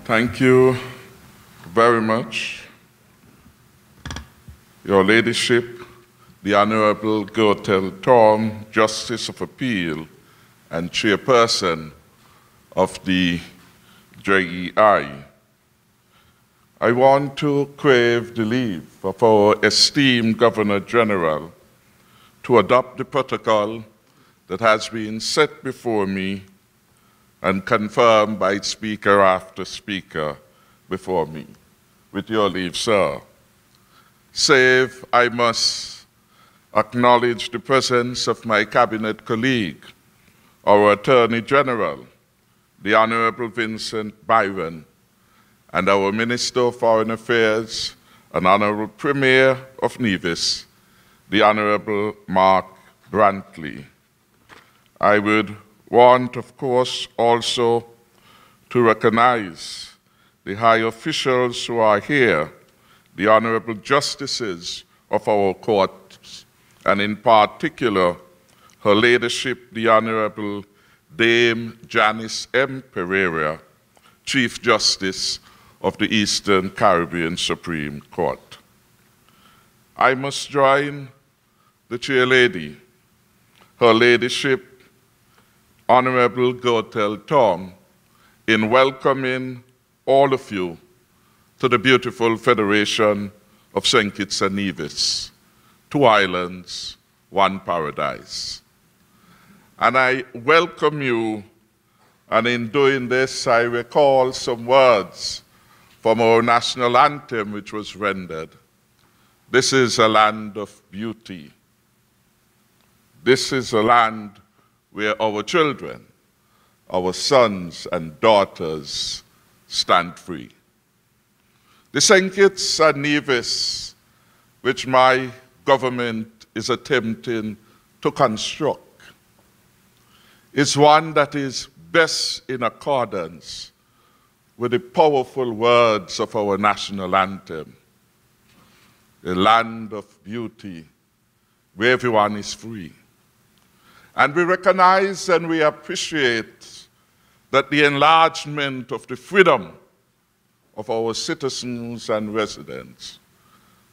Thank you very much, Your Ladyship, the Honorable Gertel Tom, Justice of Appeal and Chairperson of the JEI. I want to crave the leave of our esteemed Governor General to adopt the protocol that has been set before me and confirmed by speaker after speaker before me. With your leave, sir. Save, I must acknowledge the presence of my cabinet colleague, our Attorney General, the Honorable Vincent Byron, and our Minister of Foreign Affairs and Honorable Premier of Nevis, the Honorable Mark Brantley. I would want, of course, also to recognize the high officials who are here, the honorable justices of our courts, and in particular, Her Ladyship, the Honorable Dame Janice M. Pereira, Chief Justice of the Eastern Caribbean Supreme Court. I must join the Chair Lady, Her Ladyship, Honorable Gertel Tom, in welcoming all of you to the beautiful Federation of St. Kitts and Nevis, 2 islands, 1 paradise. And I welcome you, and in doing this, I recall some words from our national anthem, which was rendered. This is a land of beauty. This is a land where our children, our sons and daughters stand free. The St. Kitts and Nevis, which my government is attempting to construct, is one that is best in accordance with the powerful words of our national anthem, a land of beauty where everyone is free. And we recognize and we appreciate that the enlargement of the freedom of our citizens and residents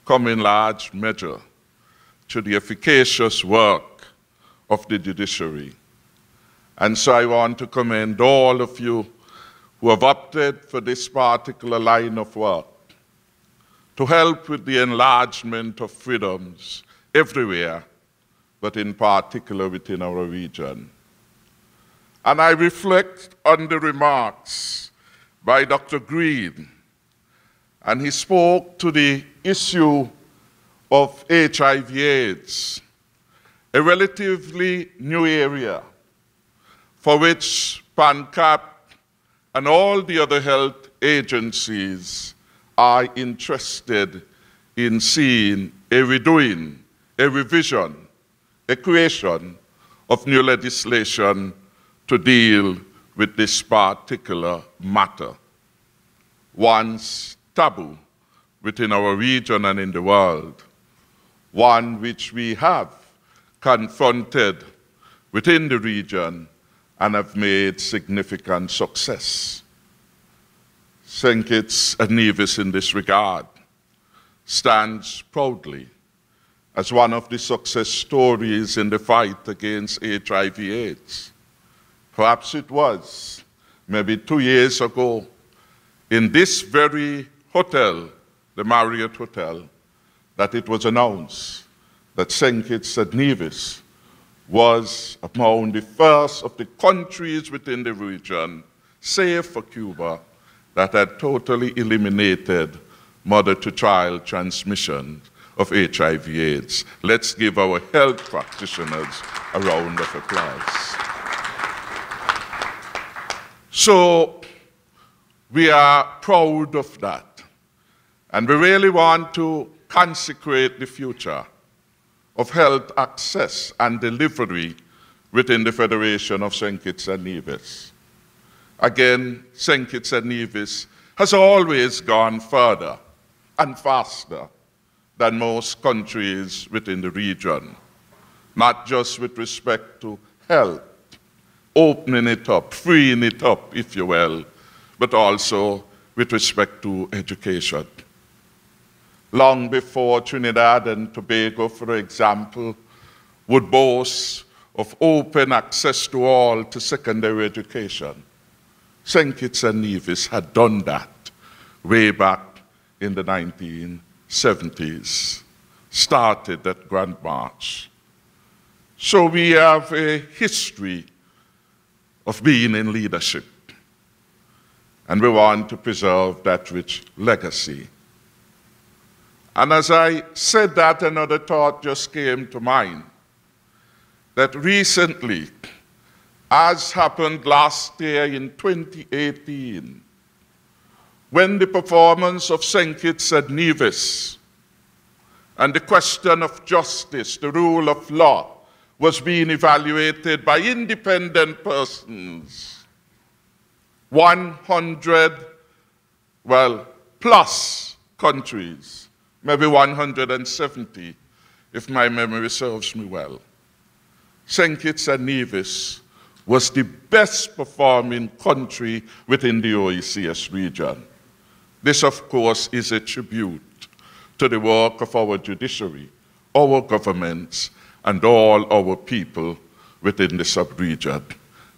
come in large measure to the efficacious work of the judiciary. And so I want to commend all of you who have opted for this particular line of work to help with the enlargement of freedoms everywhere, but in particular within our region. And I reflect on the remarks by Dr. Green, and he spoke to the issue of HIV/AIDS, a relatively new area for which PANCAP and all the other health agencies are interested in seeing a redoing, a revision, a creation of new legislation to deal with this particular matter, once taboo within our region and in the world, one which we have confronted within the region and have made significant success. St. Kitts and Nevis in this regard stands proudly as one of the success stories in the fight against HIV/AIDS. Perhaps it was maybe 2 years ago in this very hotel, the Marriott Hotel, that it was announced that St. Kitts and Nevis was among the first of the countries within the region, save for Cuba, that had totally eliminated mother-to-child transmission of HIV/AIDS. Let's give our health practitioners a round of applause. So we are proud of that. And we really want to consecrate the future of health access and delivery within the Federation of St. Kitts and Nevis. Again, St. Kitts and Nevis has always gone further and faster than most countries within the region, not just with respect to health, opening it up, freeing it up, if you will, but also with respect to education. Long before Trinidad and Tobago, for example, would boast of open access to all to secondary education, St. Kitts and Nevis had done that way back in the 1970s, started that Grand March. So we have a history of being in leadership, and we want to preserve that rich legacy. And as I said that, another thought just came to mind, that recently, as happened last year in 2018, when the performance of St. Kitts and Nevis and the question of justice, the rule of law, was being evaluated by independent persons, 100, plus countries, maybe 170, if my memory serves me well. St. Kitts and Nevis was the best performing country within the OECS region. This, of course, is a tribute to the work of our judiciary, our governments, and all our people within the sub-region.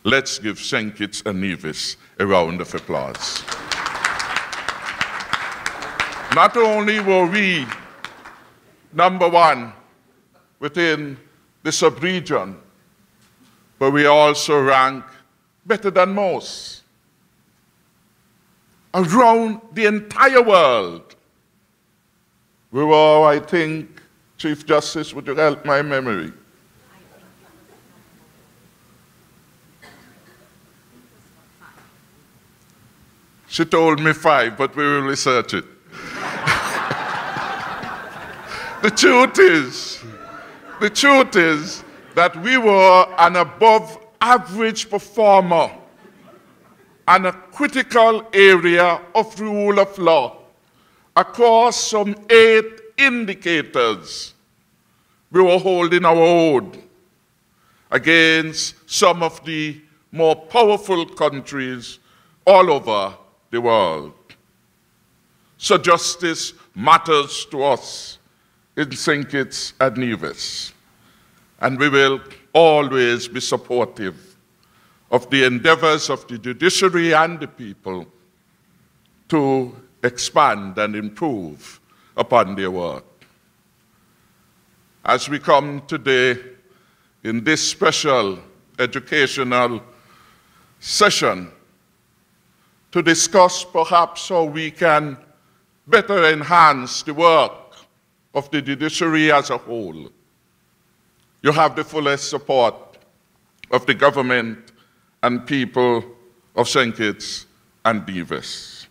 Let's give St. Kitts and Nevis a round of applause. Not only were we #1 within the sub-region, but we also rank better than most around the entire world. We were, I think, Chief Justice, would you help my memory? She told me 5, but we will research it. The truth is that we were an above average performer and a critical area of rule of law across some 8 indicators. We were holding our own against some of the more powerful countries all over the world. So justice matters to us in St. Kitts and Nevis, and we will always be supportive of the endeavors of the judiciary and the people to expand and improve upon their work. As we come today in this special educational session to discuss perhaps how we can better enhance the work of the judiciary as a whole, you have the fullest support of the government and people of St. Kitts and Nevis.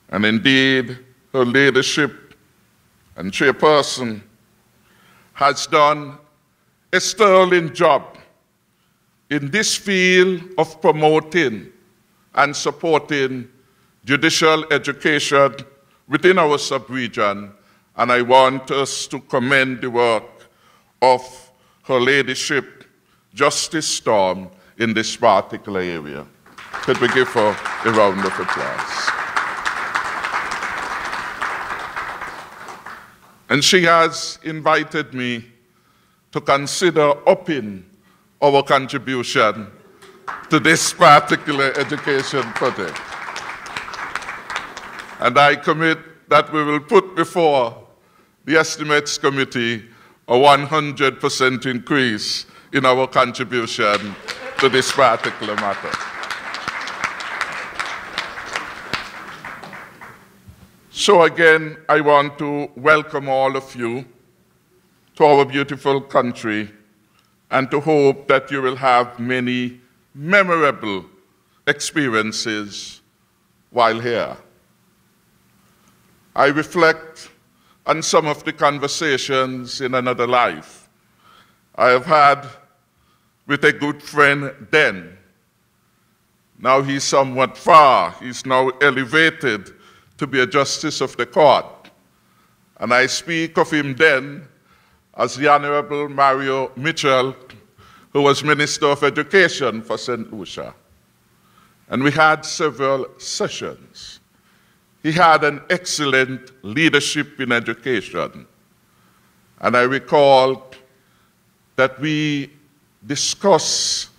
And indeed, her leadership and chairperson has done a sterling job in this field of promoting and supporting judicial education within our sub-region, and I want us to commend the work of her ladyship, Justice Storm, in this particular area. Could we give her a round of applause? And she has invited me to consider upping our contribution to this particular education project. And I commit that we will put before the Estimates Committee a 100% increase in our contribution to this particular matter. So again, I want to welcome all of you to our beautiful country and to hope that you will have many memorable experiences while here. I reflect on some of the conversations in another life I have had with a good friend then. Now he's somewhat far. He's now elevated to be a justice of the court. And I speak of him then as the Honorable Mario Mitchell, who was Minister of Education for St. Lucia. And we had several sessions he had an excellent leadership in education. And I recall that we discussed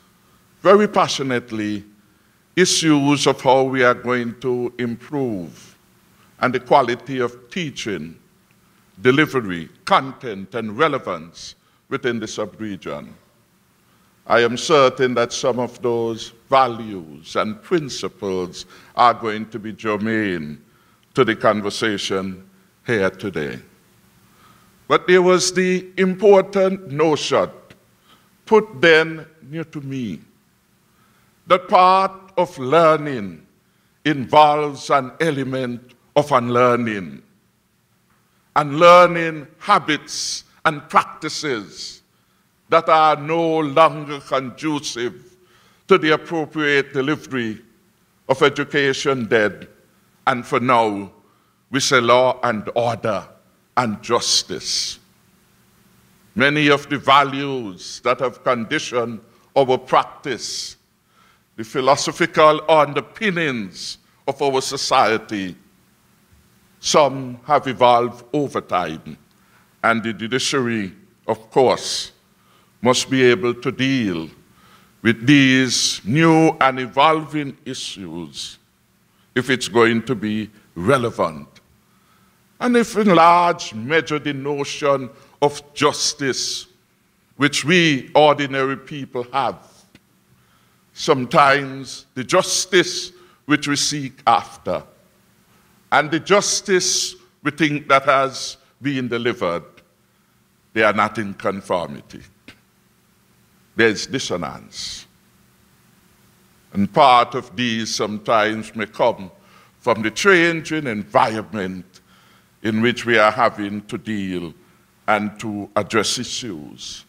very passionately issues of how we are going to improve and the quality of teaching, delivery, content, and relevance within the sub-region. I am certain that some of those values and principles are going to be germane to the conversation here today. But there was the important notion, put then near to me, that part of learning involves an element of unlearning, and learning habits and practices that are no longer conducive to the appropriate delivery of education then, and for now, we say law and order and justice. Many of the values that have conditioned our practice, the philosophical underpinnings of our society, some have evolved over time, and the judiciary, of course, must be able to deal with these new and evolving issues if it's going to be relevant. And if in large measure the notion of justice, which we ordinary people have, sometimes the justice which we seek after, and the justice we think that has been delivered, they are not in conformity. There's dissonance. And part of these sometimes may come from the changing environment in which we are having to deal and to address issues.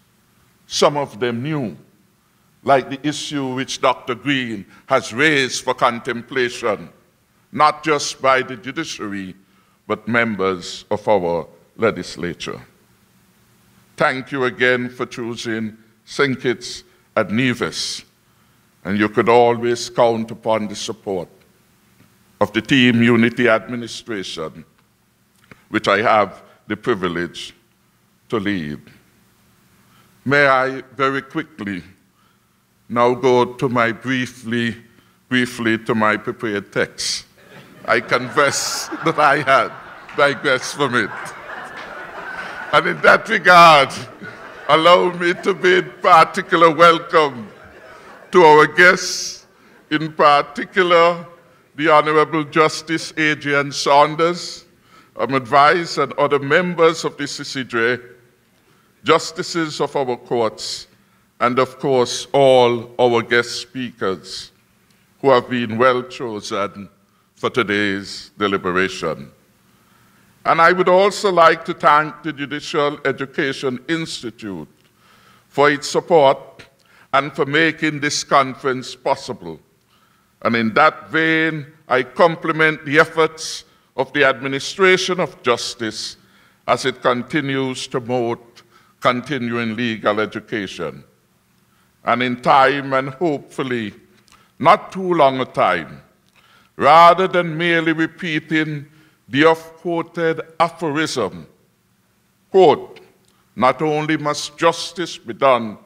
Some of them new, like the issue which Dr. Green has raised for contemplation, not just by the judiciary, but members of our legislature. Thank you again for choosing St. Kitts at Nevis, and you could always count upon the support of the Team Unity Administration, which I have the privilege to lead. May I very quickly now go to my briefly to my prepared text. I confess that I had digressed from it. And in that regard, allow me to bid particular welcome to our guests, in particular, the Honorable Justice Adrian Saunders, advised, and other members of the CCJ, justices of our courts, and of course, all our guest speakers who have been well chosen for today's deliberation. And I would also like to thank the Judicial Education Institute for its support and for making this conference possible. And in that vein, I compliment the efforts of the administration of justice as it continues to promote continuing legal education. And in time, and hopefully not too long a time, rather than merely repeating the oft-quoted aphorism, quote, not only must justice be done,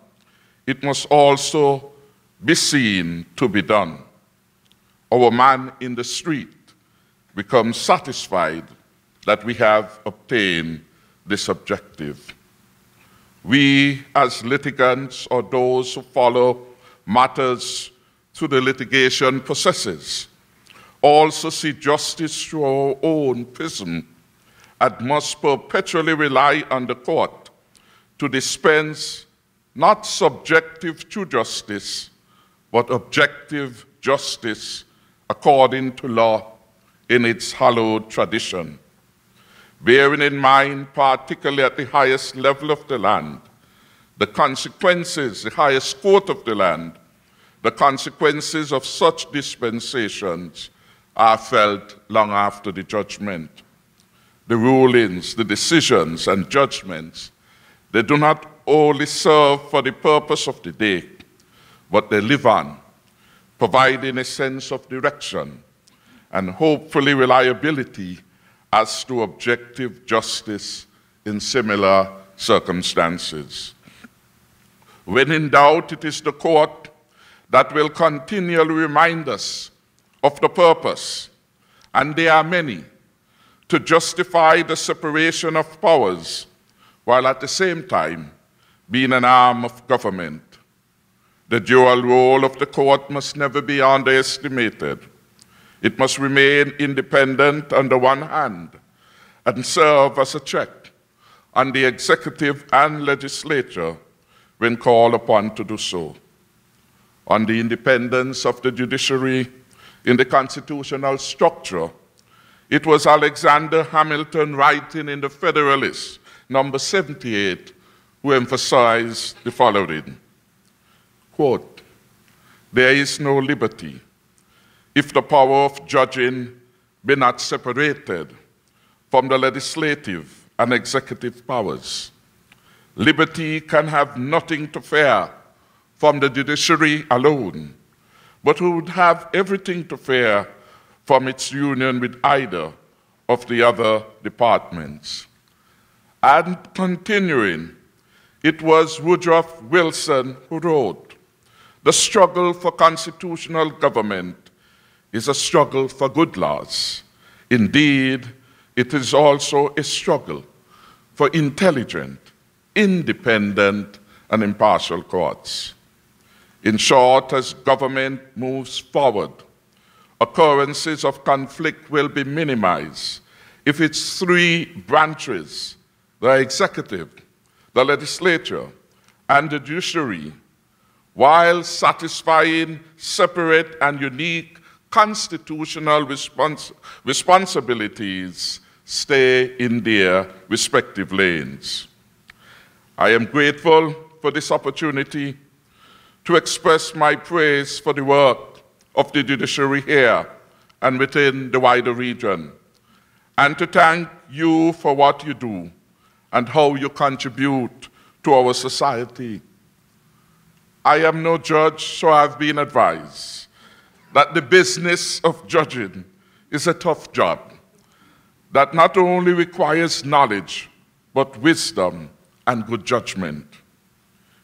it must also be seen to be done. Our man in the street becomes satisfied that we have obtained this objective. We as litigants, or those who follow matters through the litigation processes, also see justice through our own prism and must perpetually rely on the court to dispense not subjective true justice, but objective justice according to law in its hallowed tradition. Bearing in mind, particularly at the highest level of the land, the consequences, the highest court of the land, the consequences of such dispensations are felt long after the judgment. The rulings, the decisions, and judgments, they do not only serve for the purpose of the day, but they live on, providing a sense of direction and hopefully reliability as to objective justice in similar circumstances. When in doubt, it is the court that will continually remind us of the purpose, and there are many, to justify the separation of powers, while at the same time being an arm of government. The dual role of the court must never be underestimated. It must remain independent on the one hand and serve as a check on the executive and legislature when called upon to do so. On the independence of the judiciary in the constitutional structure, it was Alexander Hamilton, writing in the Federalist, number 78, who emphasized the following, quote, "There is no liberty if the power of judging be not separated from the legislative and executive powers. Liberty can have nothing to fear from the judiciary alone, but would have everything to fear from its union with either of the other departments." And continuing, it was Woodrow Wilson who wrote, "The struggle for constitutional government is a struggle for good laws. Indeed, it is also a struggle for intelligent, independent, and impartial courts. In short, as government moves forward, occurrences of conflict will be minimized if its three branches, the executive, the legislature, and the judiciary, while satisfying separate and unique constitutional responsibilities, stay in their respective lanes. I am grateful for this opportunity to express my praise for the work of the judiciary here and within the wider region, and to thank you for what you do and how you contribute to our society. I am no judge, so I've been advised that the business of judging is a tough job that not only requires knowledge, but wisdom and good judgment.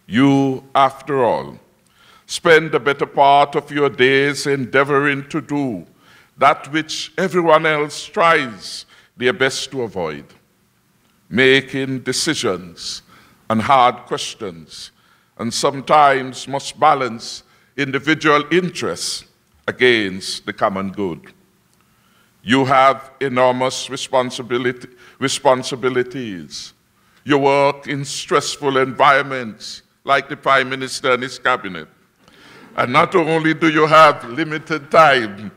You, after all, spend the better part of your days endeavoring to do that which everyone else tries their best to avoid, making decisions on hard questions, and sometimes must balance individual interests against the common good. You have enormous responsibilities. You work in stressful environments like the Prime Minister and his cabinet. And not only do you have limited time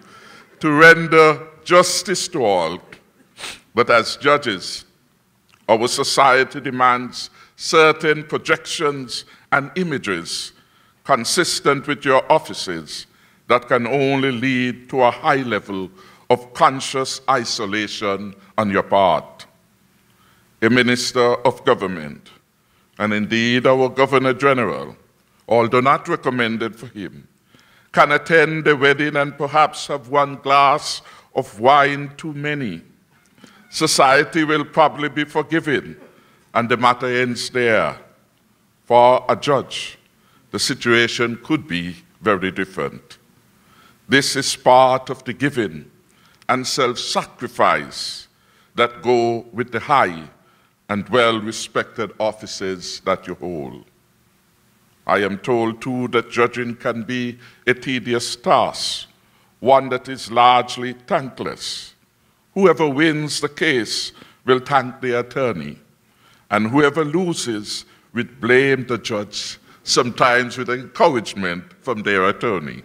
to render justice to all, but as judges, our society demands certain projections and images consistent with your offices that can only lead to a high level of conscious isolation on your part. A minister of government, and indeed our Governor General, although not recommended for him, can attend a wedding and perhaps have one glass of wine too many. Society will probably be forgiven, and the matter ends there. For a judge, the situation could be very different. This is part of the giving and self-sacrifice that go with the high and well-respected offices that you hold. I am told, too, that judging can be a tedious task, one that is largely thankless. Whoever wins the case will thank the attorney, and whoever loses will blame the judge, sometimes with encouragement from their attorney.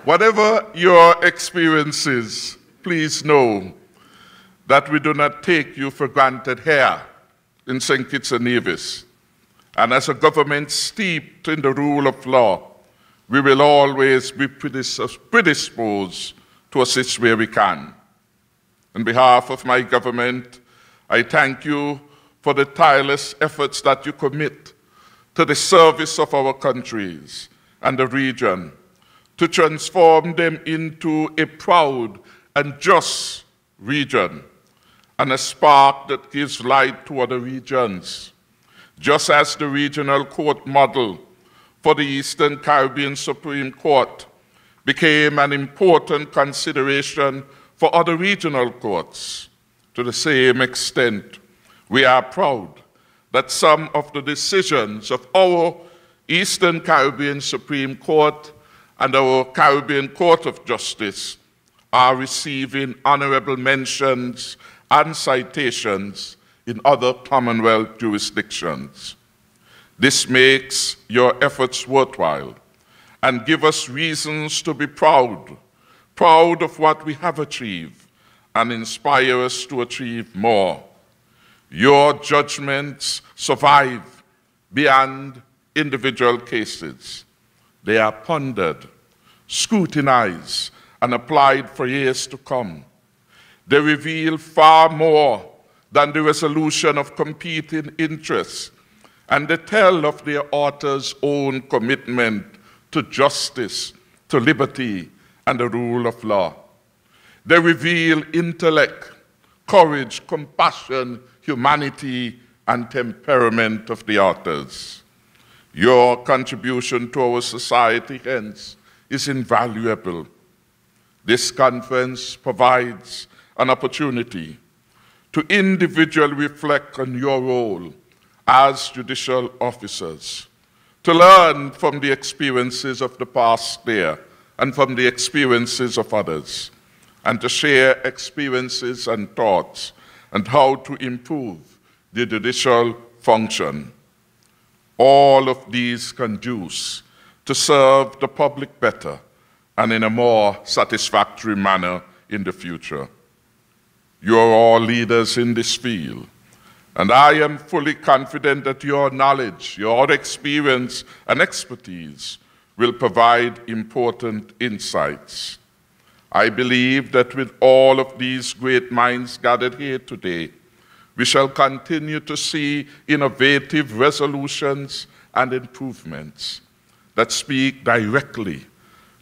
Whatever your experiences, please know that we do not take you for granted here in St. Kitts and Nevis. And as a government steeped in the rule of law, we will always be predisposed to assist where we can. On behalf of my government, I thank you for the tireless efforts that you commit to the service of our countries and the region, to transform them into a proud and just region, and a spark that gives light to other regions. Just as the regional court model for the Eastern Caribbean Supreme Court became an important consideration for other regional courts, to the same extent, we are proud that some of the decisions of our Eastern Caribbean Supreme Court and our Caribbean Court of Justice are receiving honorable mentions and citations in other Commonwealth jurisdictions. This makes your efforts worthwhile and give us reasons to be proud of what we have achieved, and inspire us to achieve more. Your judgments survive beyond individual cases. They are pondered, scrutinized, and applied for years to come. They reveal far more than the resolution of competing interests, and they tell of their author's own commitment to justice, to liberty, and the rule of law. They reveal intellect, courage, compassion, humanity, and temperament of the authors. Your contribution to our society, hence, is invaluable. This conference provides an opportunity to individually reflect on your role as judicial officers, to learn from the experiences of the past there and from the experiences of others, and to share experiences and thoughts on how to improve the judicial function. All of these conduce to serve the public better and in a more satisfactory manner in the future. You are all leaders in this field, and I am fully confident that your knowledge, your experience, and expertise will provide important insights. I believe that with all of these great minds gathered here today, we shall continue to see innovative resolutions and improvements that speak directly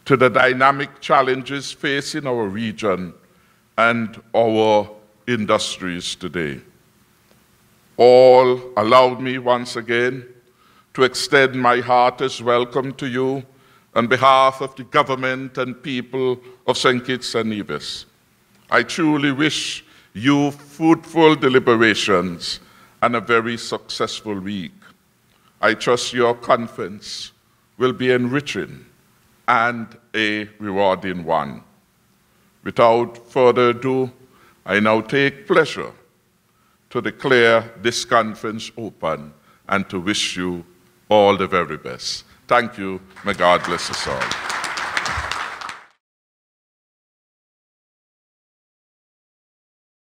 to the dynamic challenges facing our region and our industries today. All allowed me once again to extend my heartiest welcome to you on behalf of the government and people of St. Kitts and Nevis. I truly wish you fruitful deliberations and a very successful week. I trust your conference will be enriching and a rewarding one. Without further ado, I now take pleasure to declare this conference open and to wish you all the very best. Thank you. May God bless us all.